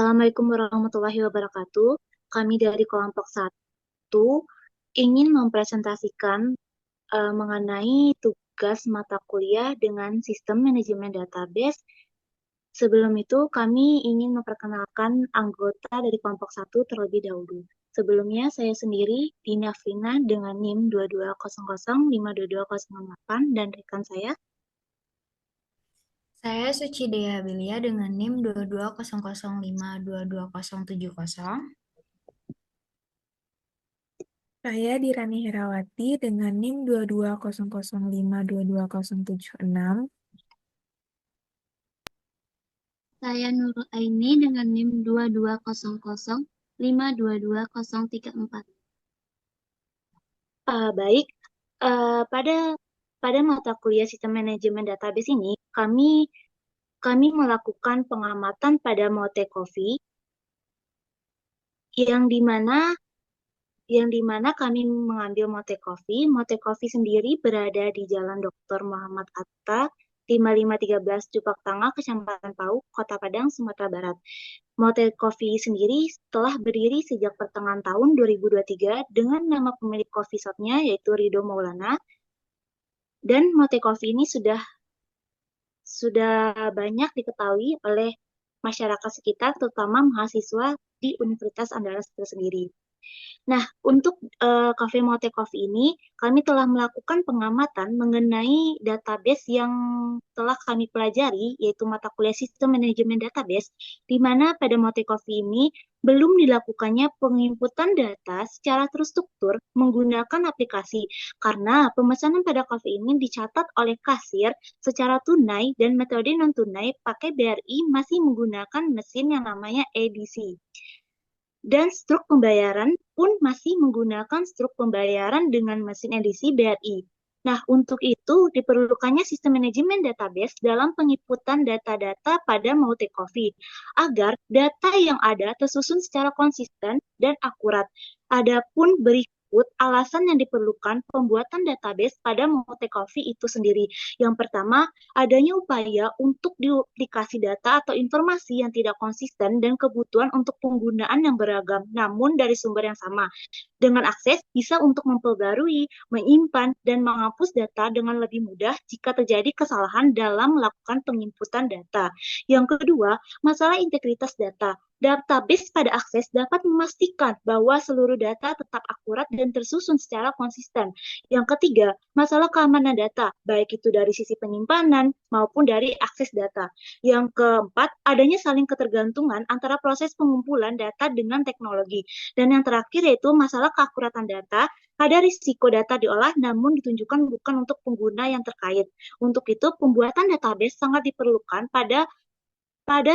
Assalamualaikum warahmatullahi wabarakatuh. Kami dari kelompok satu ingin mempresentasikan mengenai tugas mata kuliah dengan sistem manajemen database. Sebelum itu, kami ingin memperkenalkan anggota dari kelompok satu terlebih dahulu. Sebelumnya, saya sendiri, Dina Frina dengan NIM 2200522208 dan rekan saya. Saya Suci Dea Belia dengan NIM 2200522070. Saya Dirani Herawati dengan NIM 2200522076. Saya Nurul Aini dengan NIM 2200522034. Baik, pada mata kuliah sistem manajemen database ini, kami melakukan pengamatan pada Mote Coffee yang dimana kami mengambil Mote Coffee. Mote Coffee sendiri berada di Jalan Dr. Muhammad Atta 5513 Cupak Tangah, Kecamatan Pau, Kota Padang, Sumatera Barat. Mote Coffee sendiri telah berdiri sejak pertengahan tahun 2023 dengan nama pemilik coffee shop-nya yaitu Rido Maulana. Dan Mote Coffee ini sudah banyak diketahui oleh masyarakat sekitar, terutama mahasiswa di Universitas Andalas itu sendiri. Nah, untuk Cafe Mote Coffee ini, kami telah melakukan pengamatan mengenai database yang telah kami pelajari, yaitu mata kuliah sistem manajemen database, di mana pada Mote Coffee ini belum dilakukannya penginputan data secara terstruktur menggunakan aplikasi, karena pemesanan pada coffee ini dicatat oleh kasir secara tunai dan metode non-tunai pakai BRI masih menggunakan mesin yang namanya EDC. Dan struk pembayaran pun masih menggunakan struk pembayaran dengan mesin edisi BRI. Nah, untuk itu diperlukannya sistem manajemen database dalam penginputan data-data pada Mote Coffee agar data yang ada tersusun secara konsisten dan akurat. Adapun berikut alasan yang diperlukan pembuatan database pada Mote Coffee itu sendiri. Yang pertama, adanya upaya untuk duplikasi data atau informasi yang tidak konsisten dan kebutuhan untuk penggunaan yang beragam, namun dari sumber yang sama. Dengan akses bisa untuk memperbarui, menyimpan, dan menghapus data dengan lebih mudah jika terjadi kesalahan dalam melakukan penginputan data. Yang kedua, masalah integritas data. Database pada akses dapat memastikan bahwa seluruh data tetap akurat dan tersusun secara konsisten. Yang ketiga, masalah keamanan data, baik itu dari sisi penyimpanan maupun dari akses data. Yang keempat, adanya saling ketergantungan antara proses pengumpulan data dengan teknologi. Dan yang terakhir yaitu masalah keakuratan data, ada risiko data diolah namun ditunjukkan bukan untuk pengguna yang terkait. Untuk itu, pembuatan database sangat diperlukan pada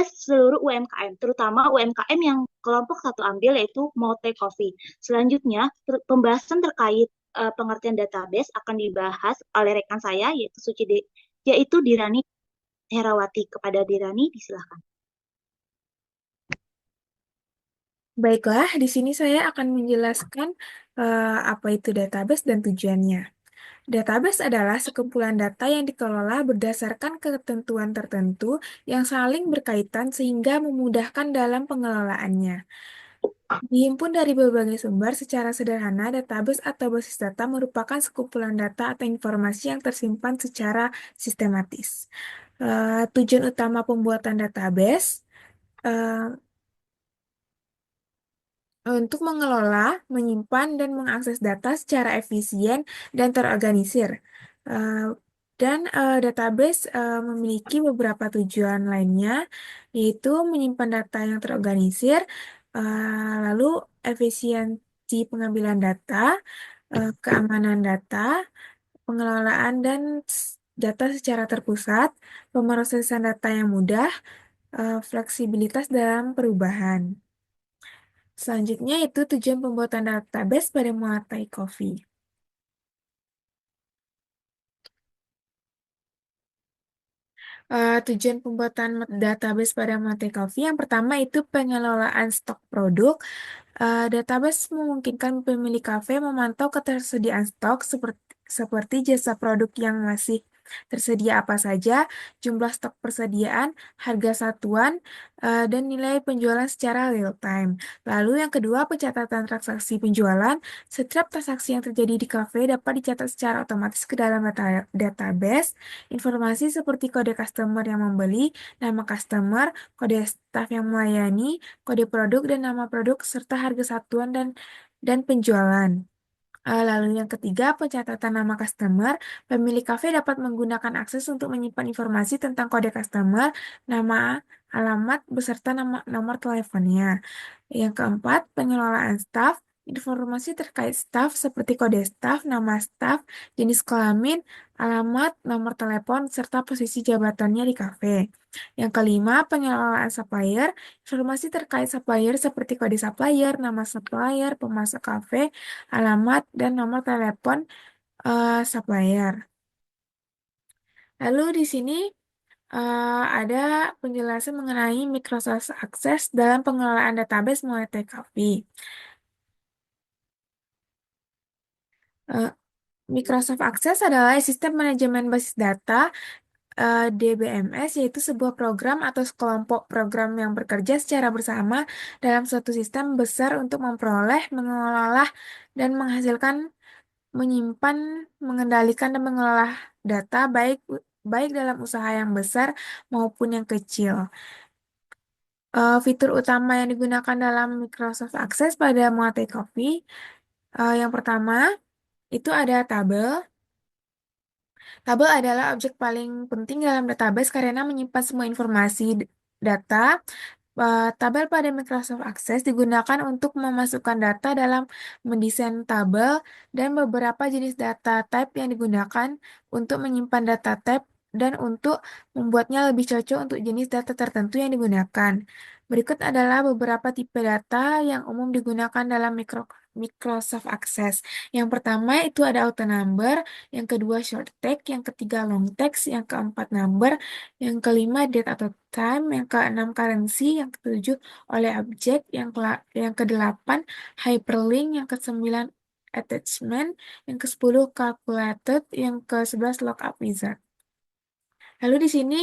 seluruh UMKM, terutama UMKM yang kelompok satu ambil yaitu Mote Coffee. Selanjutnya, pembahasan terkait pengertian database akan dibahas oleh rekan saya yaitu Dirani Herawati. Kepada Dirani, disilahkan. Baiklah, di sini saya akan menjelaskan apa itu database dan tujuannya. Database adalah sekumpulan data yang dikelola berdasarkan ketentuan tertentu yang saling berkaitan sehingga memudahkan dalam pengelolaannya. Dihimpun dari berbagai sumber, secara sederhana, database atau basis data merupakan sekumpulan data atau informasi yang tersimpan secara sistematis. Tujuan utama pembuatan database eh, untuk mengelola, menyimpan, dan mengakses data secara efisien dan terorganisir. Eh, database memiliki beberapa tujuan lainnya, yaitu menyimpan data yang terorganisir, lalu efisiensi pengambilan data, keamanan data, pengelolaan data secara terpusat, pemrosesan data yang mudah, fleksibilitas dalam perubahan. Selanjutnya itu tujuan pembuatan database pada Muatai Coffee. Tujuan pembuatan database pada Muatai Coffee yang pertama itu pengelolaan stok produk. Database memungkinkan pemilik kafe memantau ketersediaan stok seperti jasa produk yang masih tersedia apa saja, jumlah stok persediaan, harga satuan, dan nilai penjualan secara real time. Lalu yang kedua, pencatatan transaksi penjualan. Setiap transaksi yang terjadi di kafe dapat dicatat secara otomatis ke dalam database. Informasi seperti kode customer yang membeli, nama customer, kode staf yang melayani, kode produk dan nama produk, serta harga satuan dan penjualan. Lalu yang ketiga, pencatatan nama customer. Pemilik kafe dapat menggunakan akses untuk menyimpan informasi tentang kode customer, nama, alamat, beserta nomor teleponnya. Yang keempat, pengelolaan staf. Informasi terkait staf seperti kode staf, nama staf, jenis kelamin, alamat, nomor telepon, serta posisi jabatannya di kafe. Yang kelima, pengelolaan supplier. Informasi terkait supplier seperti kode supplier, nama supplier, pemasok kafe, alamat, dan nomor telepon supplier. Lalu di sini ada penjelasan mengenai Microsoft Access dalam pengelolaan database mulai take coffee. Eh, Microsoft Access adalah sistem manajemen basis data DBMS, yaitu sebuah program atau sekelompok program yang bekerja secara bersama dalam suatu sistem besar untuk memperoleh, mengelola, dan menghasilkan, menyimpan, mengendalikan, dan mengelola data baik baik dalam usaha yang besar maupun yang kecil. Fitur utama yang digunakan dalam Microsoft Access pada Multi Coffee, yang pertama itu ada tabel. Tabel adalah objek paling penting dalam database karena menyimpan semua informasi data. Tabel pada Microsoft Access digunakan untuk memasukkan data dalam mendesain tabel dan beberapa jenis data type yang digunakan untuk menyimpan data type dan untuk membuatnya lebih cocok untuk jenis data tertentu yang digunakan. Berikut adalah beberapa tipe data yang umum digunakan dalam Microsoft Access. Yang pertama itu ada auto number, yang kedua short text, yang ketiga long text, yang keempat number, yang kelima date atau time, yang keenam currency, yang ketujuh oleh objek, yang kedelapan hyperlink, yang kesembilan attachment, yang kesepuluh calculated, yang ke-11 lookup wizard. Lalu di sini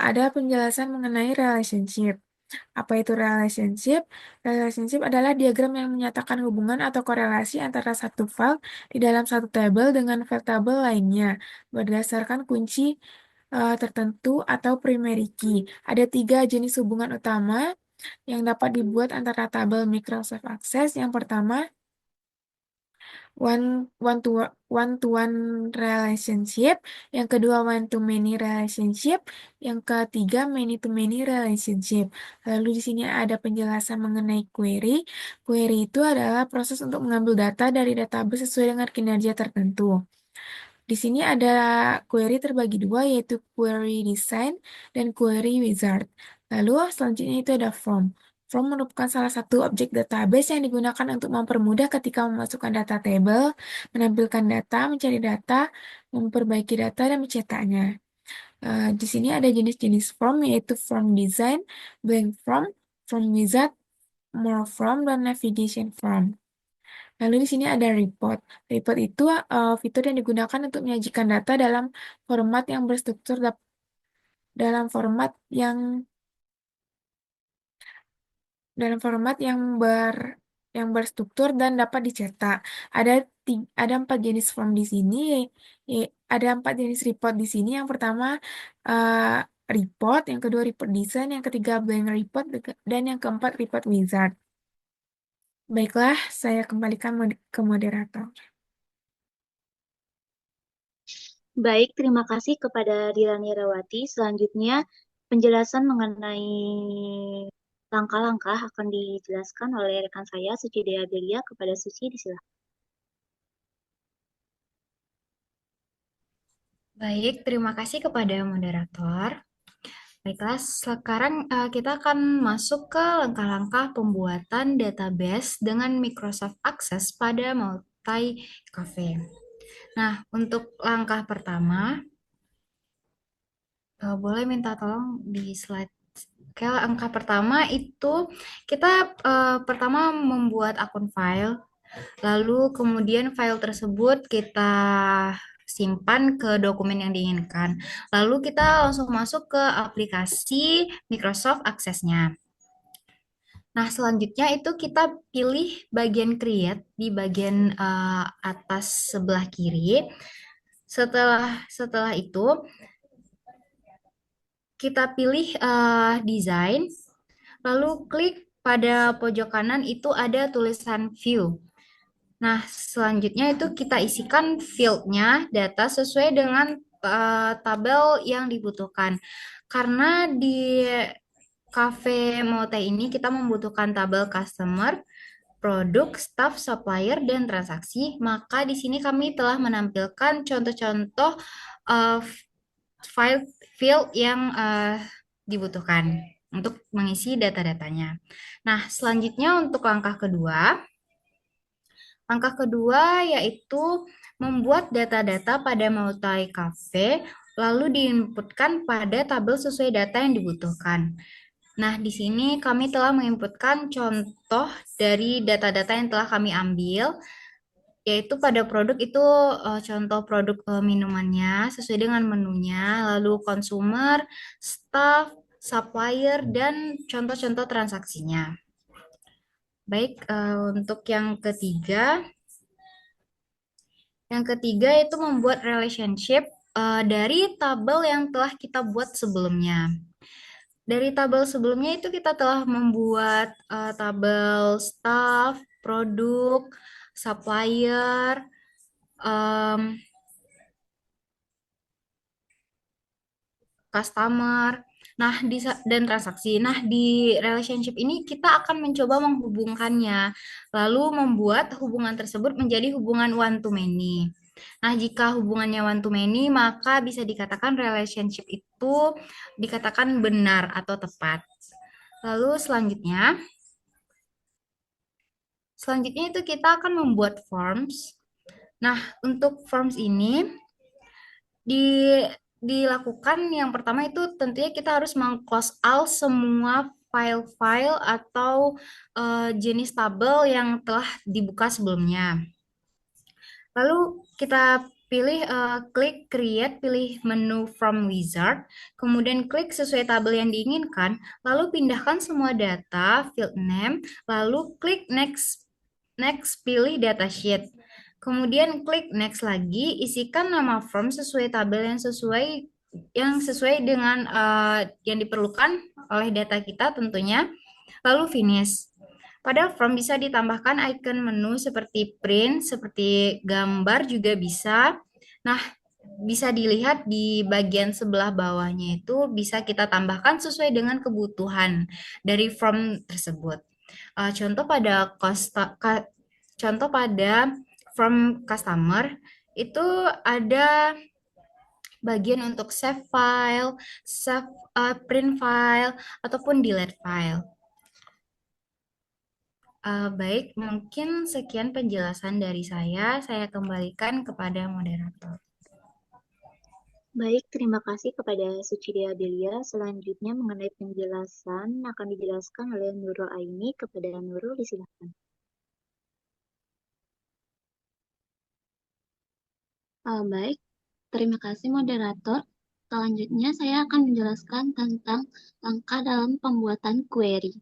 ada penjelasan mengenai relationship. Apa itu relationship? Relationship adalah diagram yang menyatakan hubungan atau korelasi antara satu file di dalam satu tabel dengan file tabel lainnya berdasarkan kunci tertentu atau primary key. Ada 3 jenis hubungan utama yang dapat dibuat antara tabel Microsoft Access. Yang pertama, one to one relationship, yang kedua one to many relationship, yang ketiga many to many relationship. Lalu di sini ada penjelasan mengenai query. Query itu adalah proses untuk mengambil data dari database sesuai dengan kinerja tertentu. Di sini ada query terbagi dua, yaitu query design dan query wizard. Lalu selanjutnya itu ada form. Form merupakan salah satu objek database yang digunakan untuk mempermudah ketika memasukkan data table, menampilkan data, mencari data, memperbaiki data, dan mencetaknya. Di sini ada jenis-jenis form, yaitu form design, blank form, form wizard, more form, dan navigation form. Lalu di sini ada report. Report itu fitur yang digunakan untuk menyajikan data dalam format yang berstruktur dalam format yang dalam format yang berstruktur dan dapat dicetak. Ada 4 jenis form di sini. Ada 4 jenis report di sini. Yang pertama report, yang kedua report design, yang ketiga blank report, dan yang keempat report wizard. Baiklah, saya kembalikan ke moderator. Baik, terima kasih kepada Dilan Irawati. Selanjutnya, penjelasan mengenai langkah-langkah akan dijelaskan oleh rekan saya, Suci Dea Belia. Kepada Suci, disilakan. Baik, terima kasih kepada moderator. Baiklah, sekarang kita akan masuk ke langkah-langkah pembuatan database dengan Microsoft Access pada Multi Cafe. Nah, untuk langkah pertama, boleh minta tolong di slide. Oke, langkah pertama itu kita pertama membuat akun file, lalu kemudian file tersebut kita simpan ke dokumen yang diinginkan. Lalu kita langsung masuk ke aplikasi Microsoft Access-nya. Nah, selanjutnya itu kita pilih bagian create di bagian atas sebelah kiri. Setelah itu kita pilih design, lalu klik pada pojok kanan itu ada tulisan view. Nah, selanjutnya itu kita isikan field-nya data sesuai dengan tabel yang dibutuhkan. Karena di Cafe Mote ini kita membutuhkan tabel customer, produk, staff, supplier, dan transaksi. Maka di sini kami telah menampilkan contoh-contoh uh, file field yang dibutuhkan untuk mengisi data-datanya. Nah, selanjutnya untuk langkah kedua yaitu membuat data-data pada multi cafe lalu diinputkan pada tabel sesuai data yang dibutuhkan. Nah, di sini kami telah menginputkan contoh dari data-data yang telah kami ambil, yaitu pada produk itu contoh produk minumannya sesuai dengan menunya, lalu consumer, staff, supplier, dan contoh-contoh transaksinya. Baik, untuk yang ketiga itu membuat relationship dari tabel yang telah kita buat sebelumnya. Dari tabel sebelumnya itu kita telah membuat tabel staff, produk, supplier, customer, dan transaksi. Nah, di relationship ini kita akan mencoba menghubungkannya, lalu membuat hubungan tersebut menjadi hubungan one to many. Nah, jika hubungannya one to many, maka bisa dikatakan relationship itu dikatakan benar atau tepat. Lalu selanjutnya itu kita akan membuat forms. Nah, untuk forms ini dilakukan yang pertama itu tentunya kita harus meng-close out semua file-file atau jenis tabel yang telah dibuka sebelumnya. Lalu kita pilih klik create, pilih menu from wizard, kemudian klik sesuai tabel yang diinginkan, lalu pindahkan semua data, field name, lalu klik next, pilih datasheet. Kemudian klik next lagi, isikan nama form sesuai tabel yang sesuai dengan yang diperlukan oleh data kita tentunya. Lalu finish. Pada form bisa ditambahkan icon menu seperti print, seperti gambar juga bisa. Nah, bisa dilihat di bagian sebelah bawahnya itu bisa kita tambahkan sesuai dengan kebutuhan dari form tersebut. Contoh pada form customer itu ada bagian untuk save file, print file, ataupun delete file. Baik, mungkin sekian penjelasan dari saya. Saya kembalikan kepada moderator. Baik, terima kasih kepada Sucidia Adelia. Selanjutnya mengenai penjelasan akan dijelaskan oleh Nurul Aini. Kepada Nurul, disilakan. Baik, terima kasih moderator. Selanjutnya saya akan menjelaskan tentang langkah dalam pembuatan query.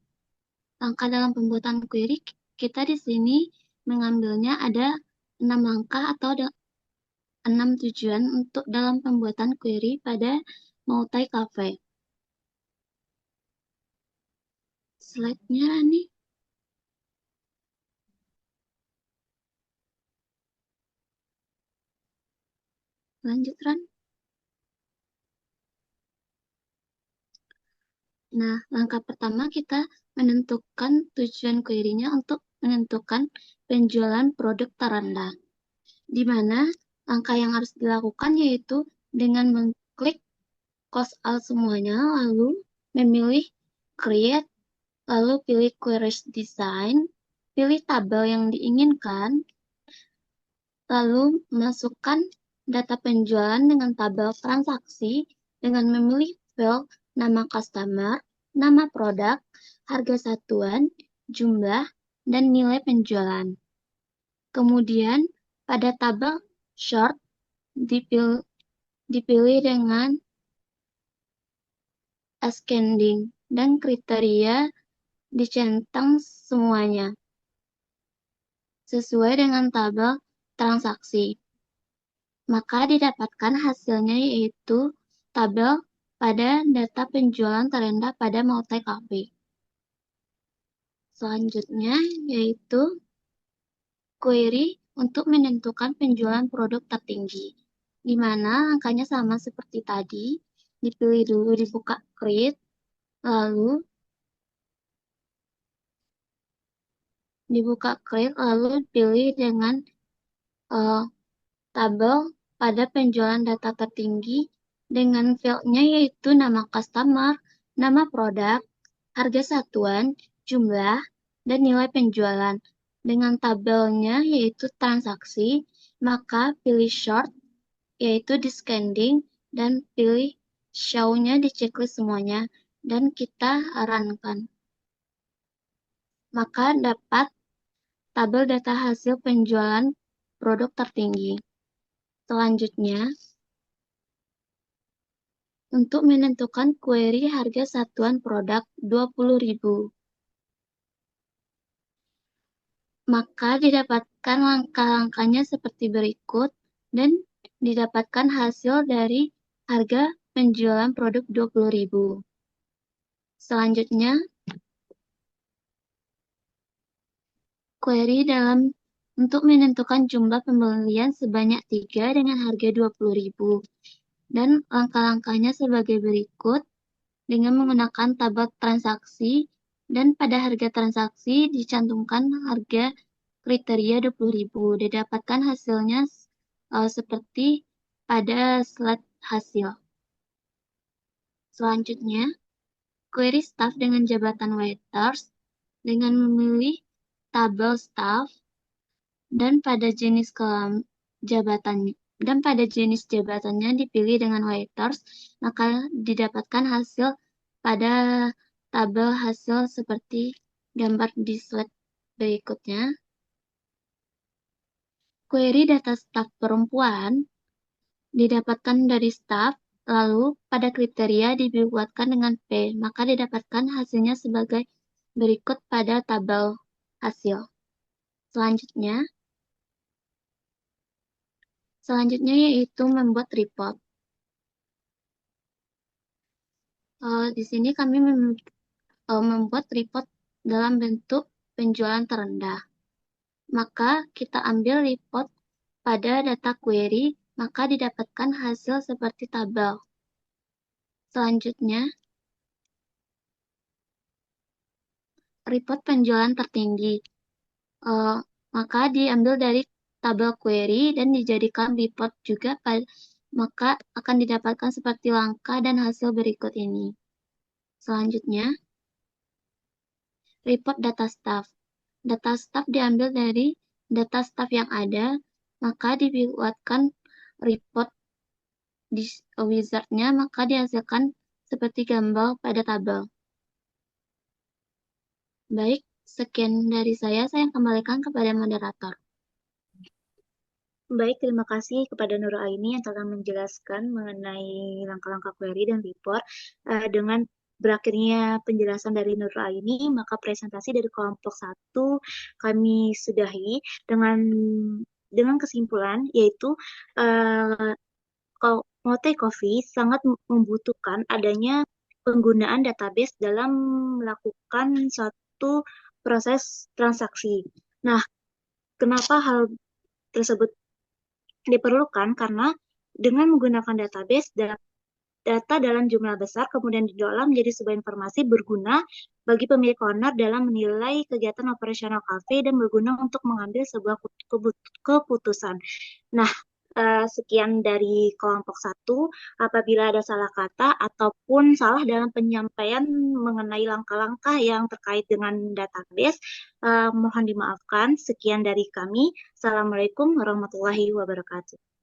Langkah dalam pembuatan query, kita di sini mengambilnya ada 6 langkah atau 6 tujuan untuk dalam pembuatan query pada multi-cafe. Slide-nya Rani. Lanjut, Ran. Nah, langkah pertama kita menentukan tujuan query-nya untuk menentukan penjualan produk terendah. Di mana langkah yang harus dilakukan yaitu dengan mengklik close out semuanya, lalu memilih create, lalu pilih query design, pilih tabel yang diinginkan, lalu masukkan data penjualan dengan tabel transaksi dengan memilih field nama customer, nama produk, harga satuan, jumlah, dan nilai penjualan. Kemudian pada tabel short, dipilih dengan ascending dan kriteria dicentang semuanya sesuai dengan tabel transaksi. Maka didapatkan hasilnya yaitu tabel pada data penjualan terendah pada multi-coffee. Selanjutnya yaitu query untuk menentukan penjualan produk tertinggi, di mana angkanya sama seperti tadi, dipilih dulu dibuka create, lalu pilih dengan tabel pada penjualan data tertinggi dengan fieldnya yaitu nama customer, nama produk, harga satuan, jumlah, dan nilai penjualan. Dengan tabelnya yaitu transaksi, maka pilih short yaitu descending dan pilih show-nya di checklist semuanya dan kita runkan. Maka dapat tabel data hasil penjualan produk tertinggi. Selanjutnya, untuk menentukan query harga satuan produk 20.000. Maka didapatkan langkah-langkahnya seperti berikut dan didapatkan hasil dari harga penjualan produk 20.000. Selanjutnya, query untuk menentukan jumlah pembelian sebanyak 3 dengan harga 20.000. Dan langkah-langkahnya sebagai berikut dengan menggunakan tabel transaksi dan pada harga transaksi dicantumkan harga kriteria 20.000. Didapatkan hasilnya seperti pada slide hasil. Selanjutnya, query staff dengan jabatan waiters dengan memilih tabel staff dan pada jenis jabatannya dipilih dengan waiters, maka didapatkan hasil pada tabel hasil seperti gambar di slide berikutnya. Query data staff perempuan didapatkan dari staff, lalu pada kriteria dibuatkan dengan P, maka didapatkan hasilnya sebagai berikut pada tabel hasil. Selanjutnya yaitu membuat report. Di sini kami membuat report dalam bentuk penjualan terendah. Maka kita ambil report pada data query, maka didapatkan hasil seperti tabel. Selanjutnya, report penjualan tertinggi. Maka diambil dari tabel query dan dijadikan report juga, maka akan didapatkan seperti langkah dan hasil berikut ini. Selanjutnya, report data staff. Data staff diambil dari data staff yang ada, maka dibuatkan report di wizard-nya, maka dihasilkan seperti gambar pada tabel. Baik, sekian dari saya kembalikan kepada moderator. Baik, terima kasih kepada Nur Aini yang telah menjelaskan mengenai langkah-langkah query dan report. Dengan berakhirnya penjelasan dari Nur Aini, maka presentasi dari kelompok 1 kami sudahi dengan kesimpulan yaitu multi-coffee sangat membutuhkan adanya penggunaan database dalam melakukan suatu proses transaksi. Nah, kenapa hal tersebut diperlukan? Karena dengan menggunakan database, data dalam jumlah besar kemudian diolah menjadi sebuah informasi berguna bagi pemilik owner dalam menilai kegiatan operasional kafe dan berguna untuk mengambil sebuah keputusan. Nah, sekian dari kelompok 1. Apabila ada salah kata ataupun salah dalam penyampaian mengenai langkah-langkah yang terkait dengan database, mohon dimaafkan. Sekian dari kami. Assalamualaikum warahmatullahi wabarakatuh.